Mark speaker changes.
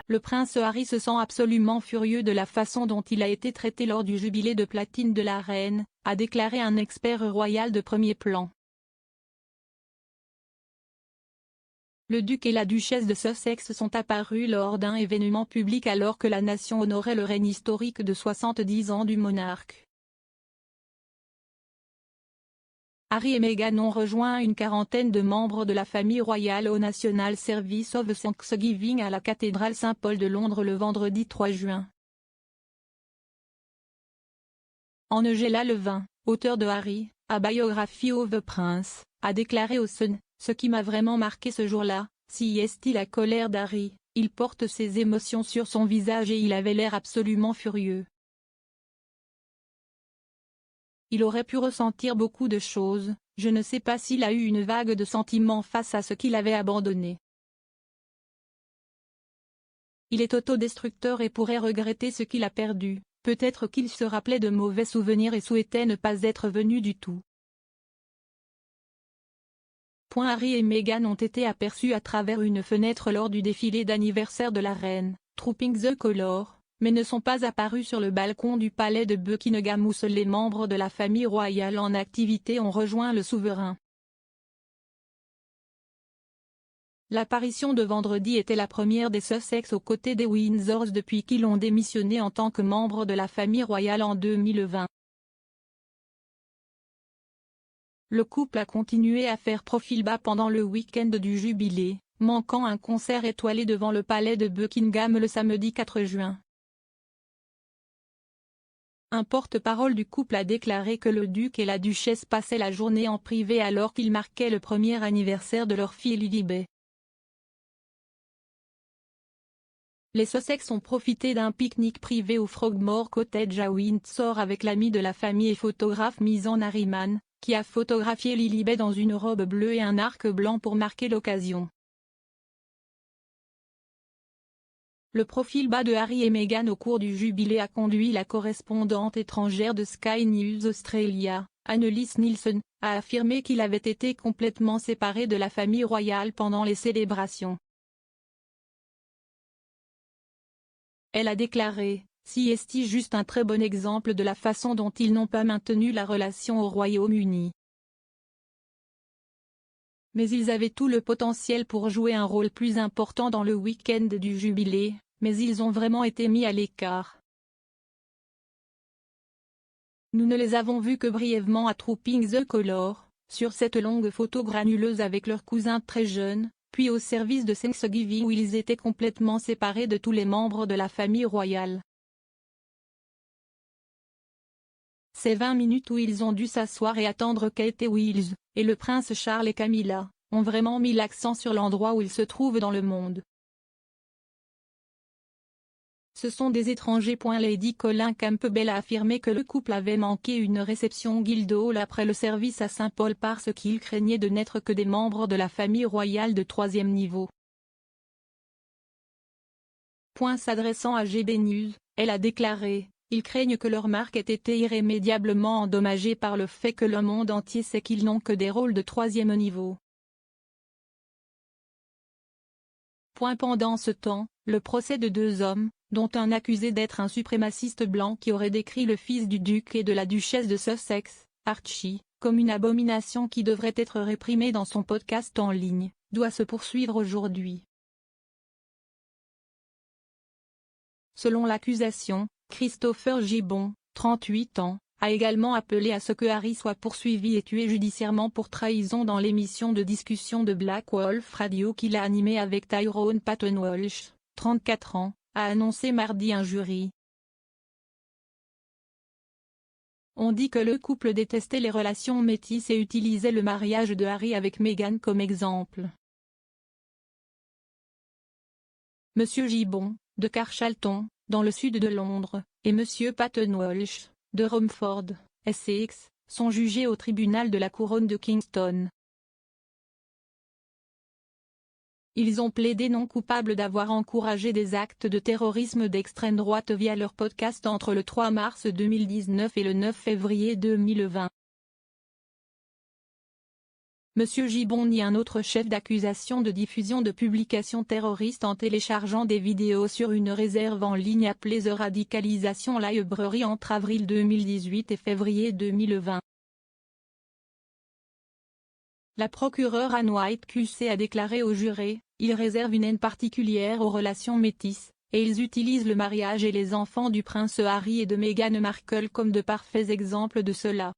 Speaker 1: Le prince Harry se sent absolument furieux de la façon dont il a été traité lors du jubilé de platine de la reine, a déclaré un expert royal de premier plan. Le duc et la duchesse de Sussex sont apparus lors d'un événement public alors que la nation honorait le règne historique de 70 ans du monarque. Harry et Meghan ont rejoint une quarantaine de membres de la famille royale au National Service of Thanksgiving à la cathédrale Saint-Paul de Londres le vendredi 3 juin. Angela Levin, auteur de Harry, A Biography of the Prince, a déclaré au Sun, « Ce qui m'a vraiment marqué ce jour-là, c'est la colère d'Harry, il porte ses émotions sur son visage et il avait l'air absolument furieux. Il aurait pu ressentir beaucoup de choses, je ne sais pas s'il a eu une vague de sentiments face à ce qu'il avait abandonné. Il est autodestructeur et pourrait regretter ce qu'il a perdu, peut-être qu'il se rappelait de mauvais souvenirs et souhaitait ne pas être venu du tout. » Harry et Meghan ont été aperçus à travers une fenêtre lors du défilé d'anniversaire de la reine, Trooping the Colour, mais ne sont pas apparus sur le balcon du palais de Buckingham où seuls les membres de la famille royale en activité ont rejoint le souverain. L'apparition de vendredi était la première des Sussex aux côtés des Windsors depuis qu'ils ont démissionné en tant que membres de la famille royale en 2020. Le couple a continué à faire profil bas pendant le week-end du jubilé, manquant un concert étoilé devant le palais de Buckingham le samedi 4 juin. Un porte-parole du couple a déclaré que le duc et la duchesse passaient la journée en privé alors qu'ils marquaient le premier anniversaire de leur fille Lilibet. Les Sussex ont profité d'un pique-nique privé au Frogmore Cottage à Windsor avec l'ami de la famille et photographe Misan Nariman, qui a photographié Lilibet dans une robe bleue et un arc blanc pour marquer l'occasion. Le profil bas de Harry et Meghan au cours du jubilé a conduit la correspondante étrangère de Sky News Australia, Annelies Nielsen, à affirmer qu'il avait été complètement séparé de la famille royale pendant les célébrations. Elle a déclaré, « C'est juste un très bon exemple de la façon dont ils n'ont pas maintenu la relation au Royaume-Uni. Mais ils avaient tout le potentiel pour jouer un rôle plus important dans le week-end du jubilé, mais ils ont vraiment été mis à l'écart. Nous ne les avons vus que brièvement à Trooping the Colour, sur cette longue photo granuleuse avec leur cousin très jeune, puis au service de Thanksgiving où ils étaient complètement séparés de tous les membres de la famille royale. Ces 20 minutes où ils ont dû s'asseoir et attendre Kate et Wills, et le prince Charles et Camilla, ont vraiment mis l'accent sur l'endroit où ils se trouvent dans le monde. Ce sont des étrangers. Lady Colin Campbell a affirmé que le couple avait manqué une réception Guildhall après le service à Saint-Paul parce qu'ils craignaient de n'être que des membres de la famille royale de troisième niveau. S'adressant à GB News, elle a déclaré, « Ils craignent que leur marque ait été irrémédiablement endommagée par le fait que le monde entier sait qu'ils n'ont que des rôles de troisième niveau. » Pendant ce temps, le procès de deux hommes, dont un accusé d'être un suprémaciste blanc qui aurait décrit le fils du duc et de la duchesse de Sussex, Archie, comme une abomination qui devrait être réprimée dans son podcast en ligne, doit se poursuivre aujourd'hui. Selon l'accusation, Christopher Gibbon, 38 ans, a également appelé à ce que Harry soit poursuivi et tué judiciairement pour trahison dans l'émission de discussion de Black Wolf Radio qu'il a animée avec Tyrone Patton Walsh, 34 ans, a annoncé mardi un jury. On dit que le couple détestait les relations métisses et utilisait le mariage de Harry avec Meghan comme exemple. Monsieur Gibbon, de Carshalton, dans le sud de Londres, et Monsieur Patton Walsh, de Romford, Essex, sont jugés au tribunal de la couronne de Kingston. Ils ont plaidé non coupables d'avoir encouragé des actes de terrorisme d'extrême droite via leur podcast entre le 3 mars 2019 et le 9 février 2020. M. Gibbon nie un autre chef d'accusation de diffusion de publications terroristes en téléchargeant des vidéos sur une réserve en ligne appelée The Radicalisation Library entre avril 2018 et février 2020. La procureure Anne White QC a déclaré au juré, ils réservent une haine particulière aux relations métisses, et ils utilisent le mariage et les enfants du prince Harry et de Meghan Markle comme de parfaits exemples de cela.